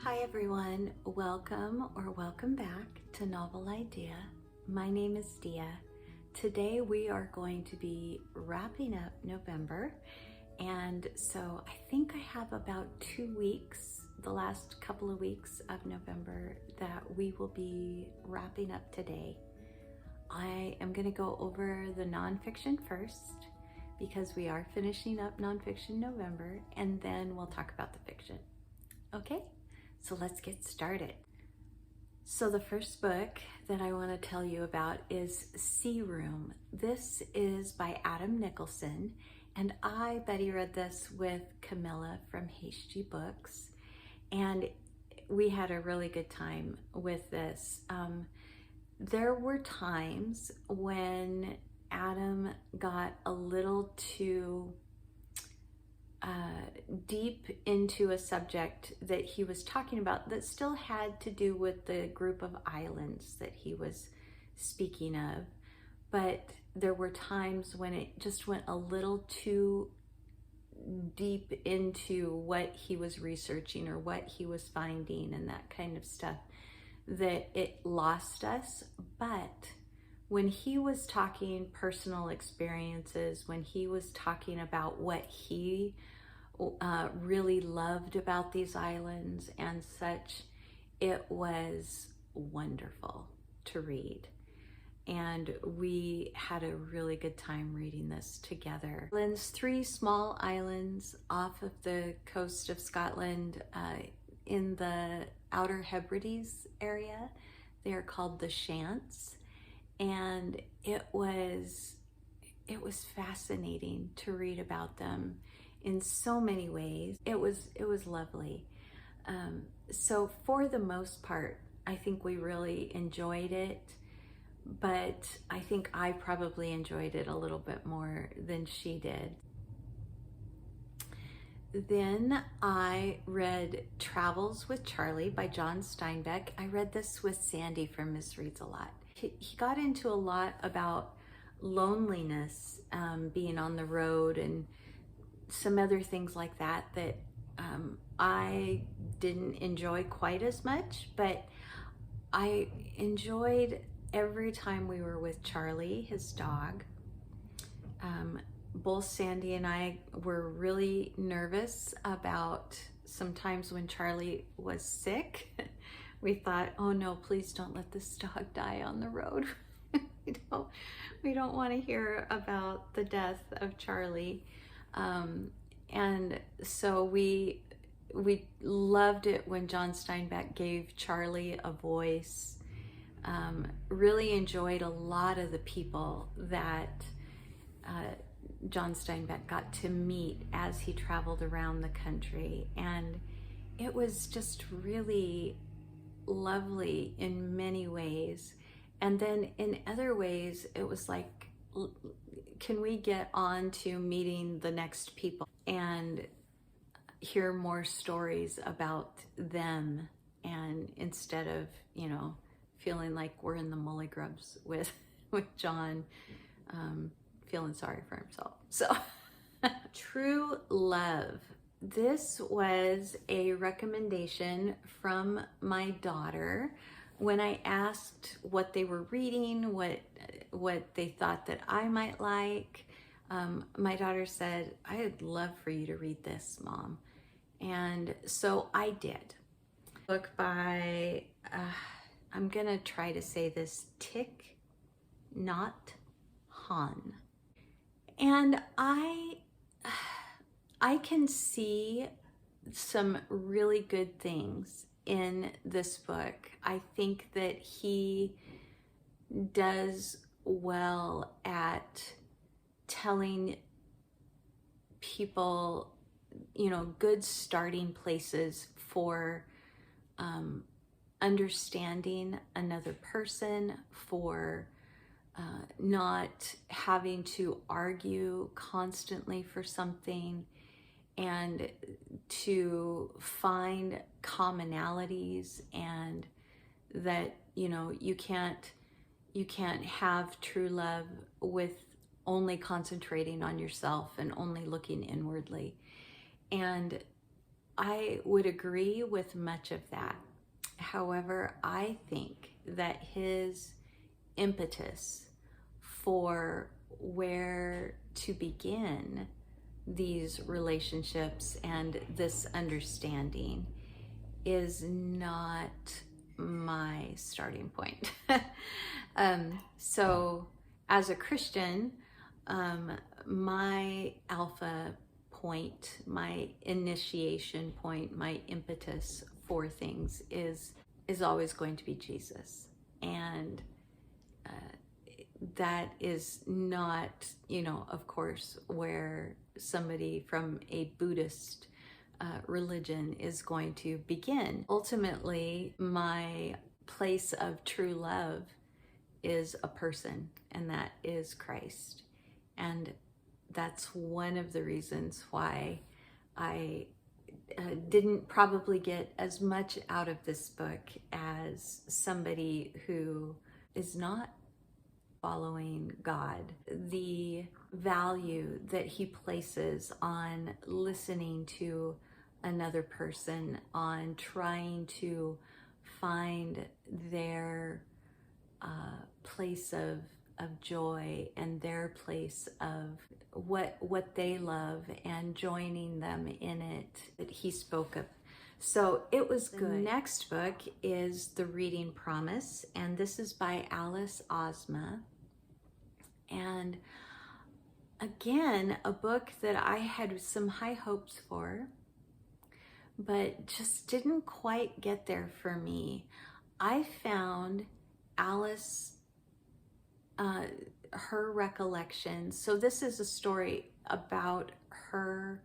Hi everyone, welcome or welcome back to Novel Idea. My name is Dia. Today we are going to be wrapping up November, and so I think I have about 2 weeks, the last couple of weeks of November, that we will be wrapping up today. I am going to go over the nonfiction first because we are finishing up nonfiction November, and then we'll talk about the fiction. Okay? So let's get started. So the first book that I want to tell you about is Sea Room. This is by Adam Nicholson, and I, Betty, read this with Camilla from HG Books, and we had a really good time with this. There were times when Adam got a little too deep into a subject that he was talking about that still had to do with the group of islands that he was speaking of, but there were times when it just went a little too deep into what he was researching or what he was finding and that kind of stuff, that it lost us. But when he was talking personal experiences, when he was talking about what he really loved about these islands and such, it was wonderful to read. And we had a really good time reading this together. Islands, 3 small islands off of the coast of Scotland in the Outer Hebrides area. They are called the Shants. And it was fascinating to read about them in so many ways. It was lovely. So for the most part, I think we really enjoyed it, but I think I probably enjoyed it a little bit more than she did. Then I read Travels with Charlie by John Steinbeck. I read this with Sandy from Miss Reads a Lot. He got into a lot about loneliness, being on the road, and some other things like that I didn't enjoy quite as much, but I enjoyed every time we were with Charlie, his dog. Both Sandy and I were really nervous about sometimes when Charlie was sick. We thought, oh no, please don't let this dog die on the road. we don't want to hear about the death of Charlie. And so we loved it when John Steinbeck gave Charlie a voice. Really enjoyed a lot of the people that John Steinbeck got to meet as he traveled around the country. And it was just really lovely in many ways. And then in other ways, it was like, can we get on to meeting the next people and hear more stories about them, and instead of, feeling like we're in the mully grubs with John, feeling sorry for himself. So True Love. This was a recommendation from my daughter when I asked what they were reading, what they thought that I might like. My daughter said, I'd love for you to read this, Mom. And so I did. Book by, I'm gonna try to say this, Thich Nhat Hanh. And I can see some really good things in this book. I think that he does well at telling people, good starting places for understanding another person, for not having to argue constantly for something, and to find commonalities, and that you can't have true love with only concentrating on yourself and only looking inwardly. And I would agree with much of that. However, I think that his impetus for where to begin these relationships and this understanding is not my starting point. So, as a Christian, my alpha point, my initiation point, my impetus for things is always going to be Jesus, and that is not, of course, where somebody from a Buddhist religion is going to begin. Ultimately, my place of true love is a person, and that is Christ. And that's one of the reasons why I didn't probably get as much out of this book as somebody who is not following God. The value that he places on listening to another person, on trying to find their place of joy and their place of what they love and joining them in it, that he spoke of. So it was good. The next book is The Reading Promise, and this is by Alice Ozma. And again, a book that I had some high hopes for, but just didn't quite get there for me. I found Alice, her recollections. So this is a story about her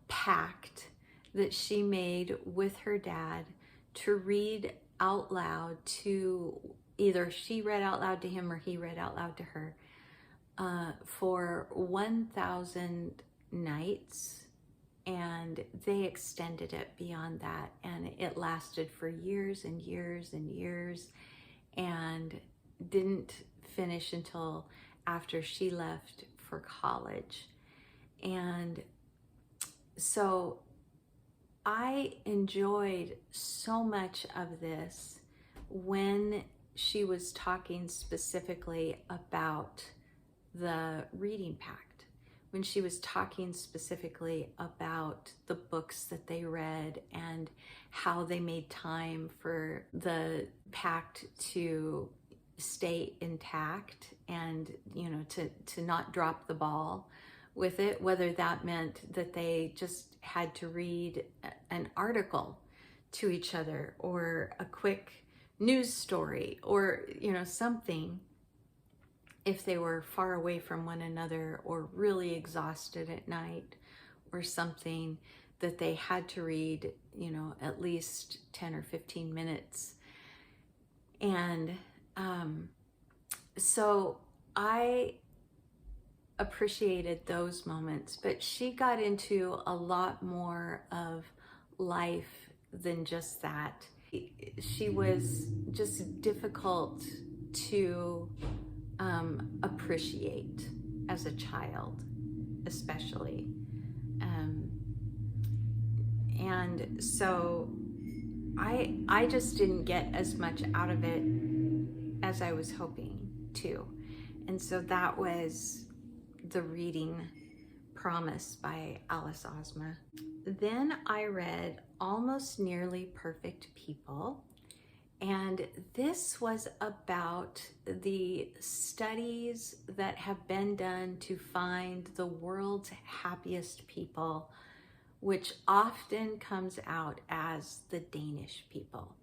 pact that she made with her dad to read out loud to, either she read out loud to him or he read out loud to her, for 1,000 nights. And they extended it beyond that, and it lasted for years and years and years, and didn't finish until after she left for college. And so I enjoyed so much of this when she was talking specifically about the reading pact, when she was talking specifically about the books that they read and how they made time for the pact to stay intact and, to not drop the ball with it, whether that meant that they just had to read an article to each other or a quick news story or, something, if they were far away from one another or really exhausted at night or something, that they had to read, at least 10 or 15 minutes. And so I appreciated those moments, but she got into a lot more of life than just that. She was just difficult to appreciate as a child, especially. And so I just didn't get as much out of it as I was hoping to. And so that was The Reading Promise by Alice Ozma. Then I read Almost Nearly Perfect People. And this was about the studies that have been done to find the world's happiest people, which often comes out as the Danish people.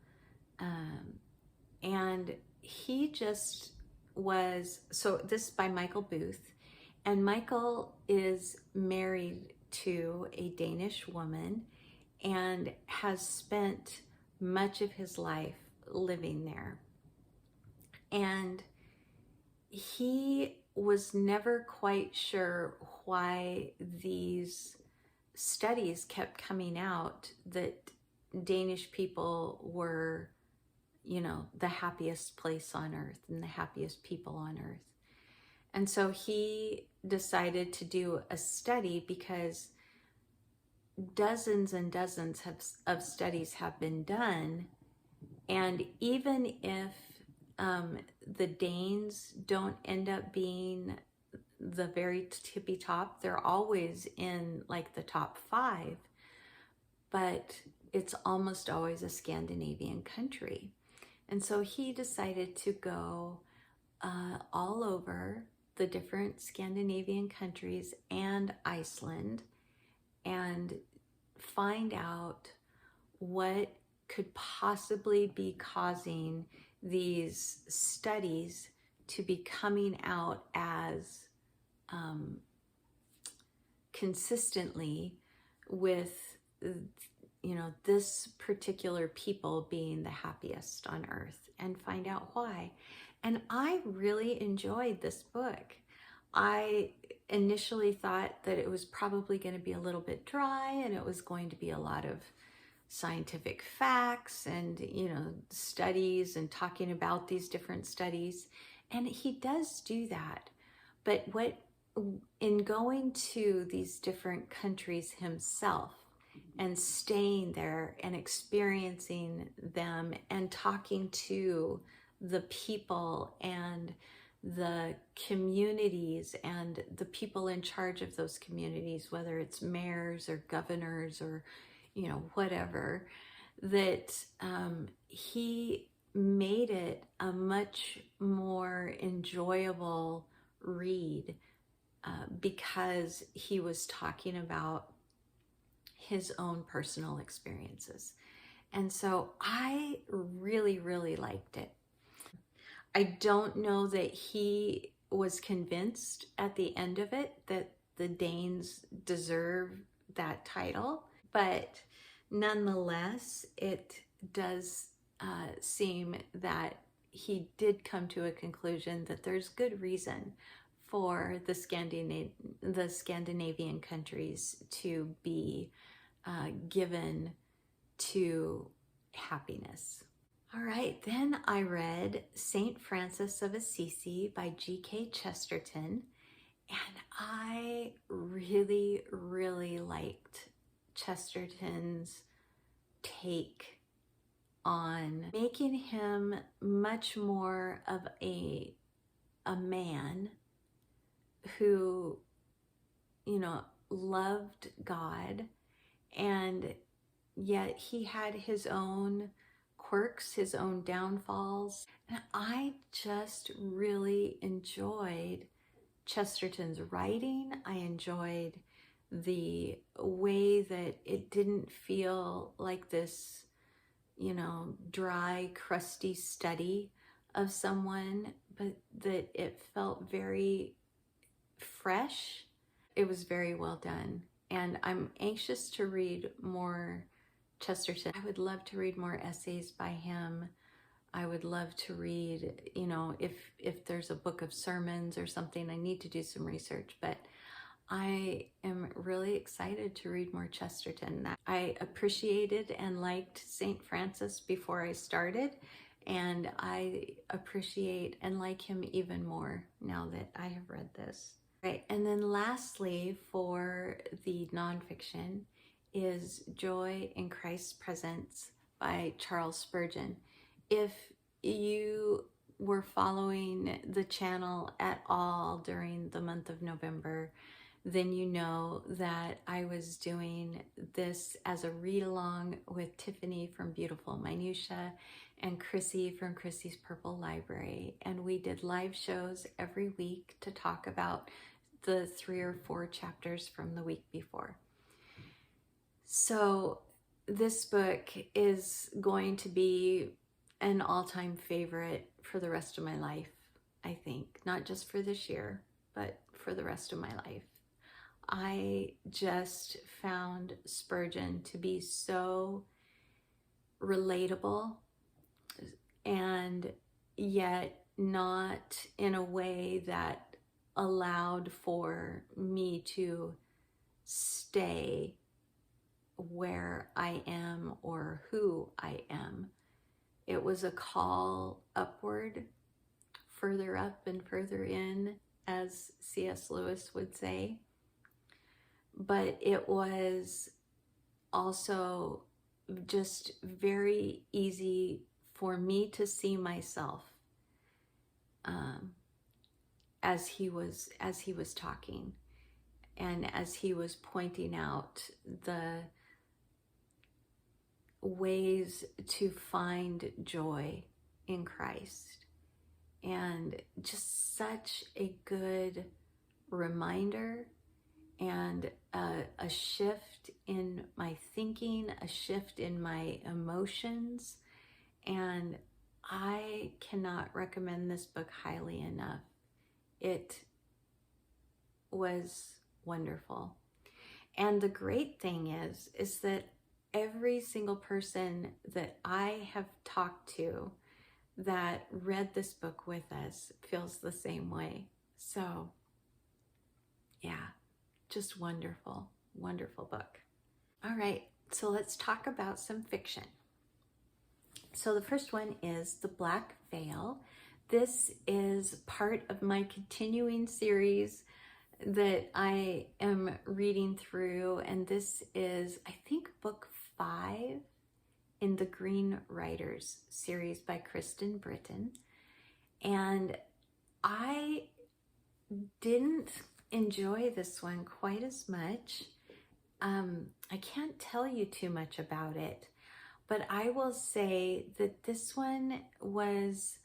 And he just was, so this is by Michael Booth, and Michael is married to a Danish woman and has spent much of his life living there. And he was never quite sure why these studies kept coming out that Danish people were, the happiest place on earth and the happiest people on earth. And so he decided to do a study because dozens and dozens of studies have been done, and even if the Danes don't end up being the very tippy top, they're always in like the top 5, but it's almost always a Scandinavian country. And so he decided to go all over the different Scandinavian countries and Iceland and find out what could possibly be causing these studies to be coming out as consistently with, you know, this particular people being the happiest on earth, and find out why. And I really enjoyed this book. I initially thought that it was probably going to be a little bit dry, and it was going to be a lot of scientific facts and, you know, studies and talking about these different studies. And he does do that. But in going to these different countries himself and staying there and experiencing them and talking to the people and the communities and the people in charge of those communities, whether it's mayors or governors or, you know, whatever, that he made it a much more enjoyable read because he was talking about his own personal experiences. And so I really, really liked it. I don't know that he was convinced at the end of it that the Danes deserve that title, but nonetheless, it does seem that he did come to a conclusion that there's good reason for the Scandinavian countries to be given to happiness. All right, then I read St. Francis of Assisi by G.K. Chesterton, and I really, really liked Chesterton's take on making him much more of a man who, you know, loved God, and yet he had his own quirks, his own downfalls. And I just really enjoyed Chesterton's writing. I enjoyed the way that it didn't feel like this, you know, dry, crusty study of someone, but that it felt very fresh. It was very well done. And I'm anxious to read more Chesterton. I would love to read more essays by him. I would love to read, you know, if there's a book of sermons or something. I need to do some research, but I am really excited to read more Chesterton. I appreciated and liked St. Francis before I started, and I appreciate and like him even more now that I have read this. Right, and then lastly, for the nonfiction, is Joy in Christ's Presence by Charles Spurgeon. If you were following the channel at all during the month of November, then you know that I was doing this as a read-along with Tiffany from Beautiful Minutia and Chrissy from Chrissy's Purple Library. And we did live shows every week to talk about the 3 or 4 chapters from the week before. So this book is going to be an all-time favorite for the rest of my life, I think. Not just for this year, but for the rest of my life. I just found Spurgeon to be so relatable, and yet not in a way that allowed for me to stay where I am or who I am. It was a call upward, further up and further in, as C.S. Lewis would say. But it was also just very easy for me to see myself as he was talking, and as he was pointing out the ways to find joy in Christ. And just such a good reminder, and a shift in my thinking, a shift in my emotions. And I cannot recommend this book highly enough. It was wonderful. And the great thing is that every single person that I have talked to that read this book with us feels the same way. So yeah, just wonderful, wonderful book. All right, so let's talk about some fiction. So the first one is The Black Veil. This is part of my continuing series that I am reading through, and this is, I think, book 5 in the Green Riders series by Kristen Britton. And I didn't enjoy this one quite as much. I can't tell you too much about it, but I will say that this one was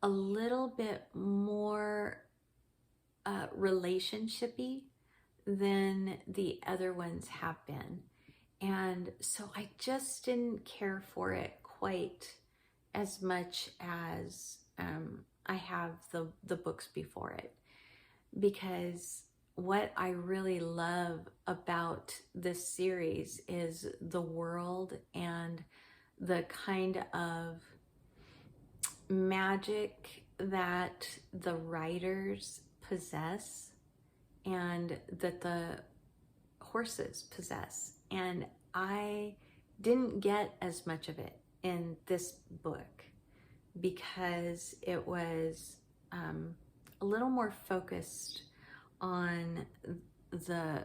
a little bit more relationshipy than the other ones have been. And so I just didn't care for it quite as much as I have the books before it, because what I really love about this series is the world and the kind of magic that the writers possess and that the horses possess. And I didn't get as much of it in this book because it was a little more focused on the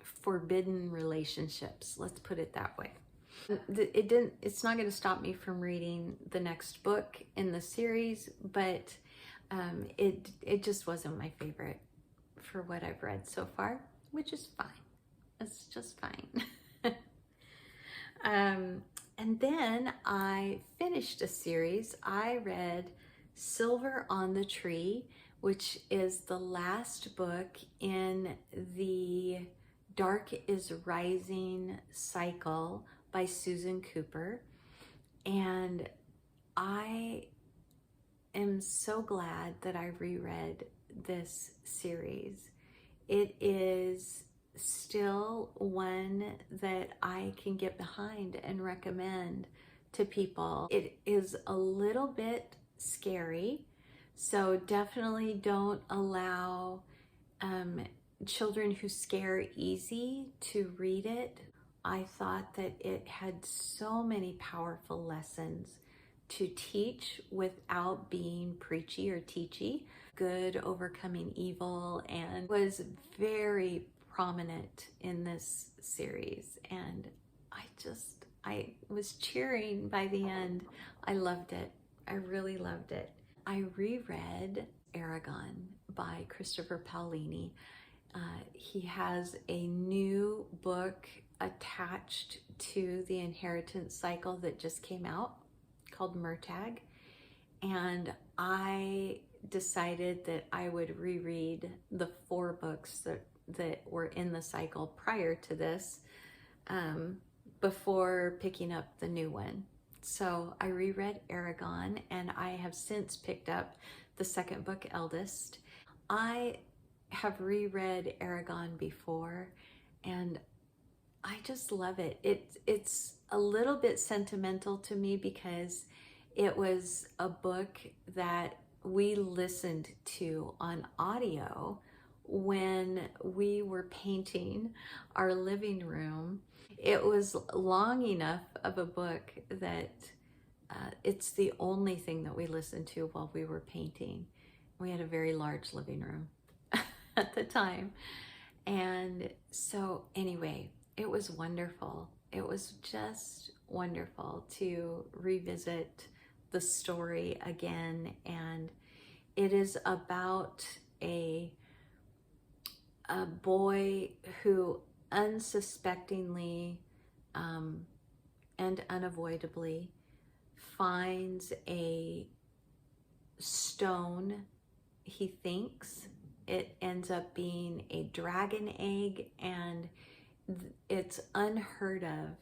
forbidden relationships, let's put it that way. It's not going to stop me from reading the next book in the series, but it just wasn't my favorite for what I've read so far, which is fine. It's just fine. And then I finished a series. I read Silver on the Tree, which is the last book in the Dark is Rising cycle by Susan Cooper. And I am so glad that I reread this series. It is still one that I can get behind and recommend to people. It is a little bit scary, so definitely don't allow children who scare easy to read it. I thought that it had so many powerful lessons to teach without being preachy or teachy. Good overcoming evil, and was very prominent in this series. And I was cheering by the end. I loved it. I really loved it. I reread Eragon by Christopher Paolini. He has a new book attached to the Inheritance cycle that just came out called Murtagh, and I decided that I would reread the 4 books that were in the cycle prior to this before picking up the new one. So I reread Eragon, and I have since picked up the second book, Eldest. I have reread Eragon before, and I just love it. It's a little bit sentimental to me because it was a book that we listened to on audio when we were painting our living room. It was long enough of a book that it's the only thing that we listened to while we were painting. We had a very large living room at the time. And so anyway, it was wonderful. It was just wonderful to revisit the story again. And it is about a boy who unsuspectingly and unavoidably finds a stone. He thinks it ends up being a dragon egg, and it's unheard of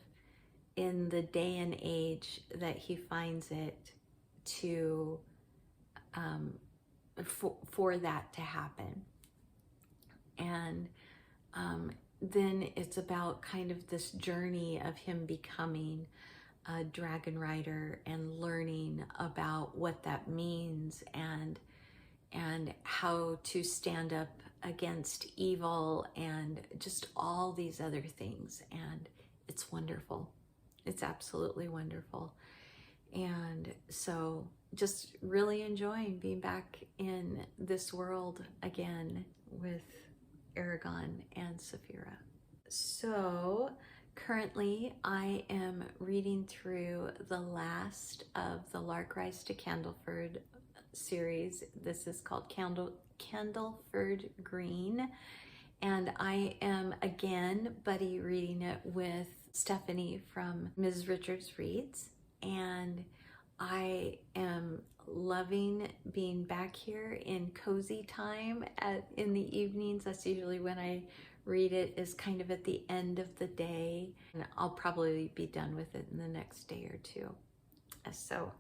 in the day and age that he finds it to for that to happen. And then it's about kind of this journey of him becoming a dragon rider and learning about what that means, and how to stand up against evil and just all these other things. And it's wonderful. It's absolutely wonderful. And so just really enjoying being back in this world again with Eragon and Saphira. So currently I am reading through the last of the Lark Rise to Candleford series. This is called Candleford Green, and I am again buddy reading it with Stephanie from Ms. Richards Reads, and I am loving being back here in cozy time in the evenings. That's usually when I read it, is kind of at the end of the day, and I'll probably be done with it in the next day or two. So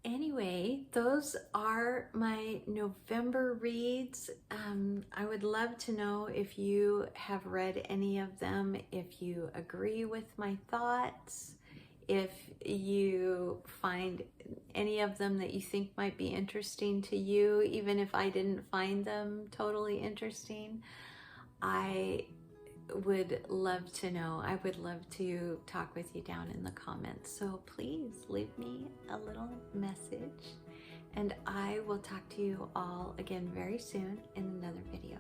anyway, those are my November reads. I would love to know if you have read any of them, if you agree with my thoughts, if you find any of them that you think might be interesting to you, even if I didn't find them totally interesting. I would love to know. I would love to talk with you down in the comments. So please leave me a little message, and I will talk to you all again very soon in another video.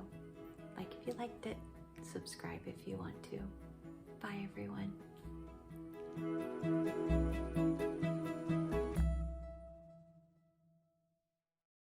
Like if you liked it, subscribe if you want to. Bye everyone.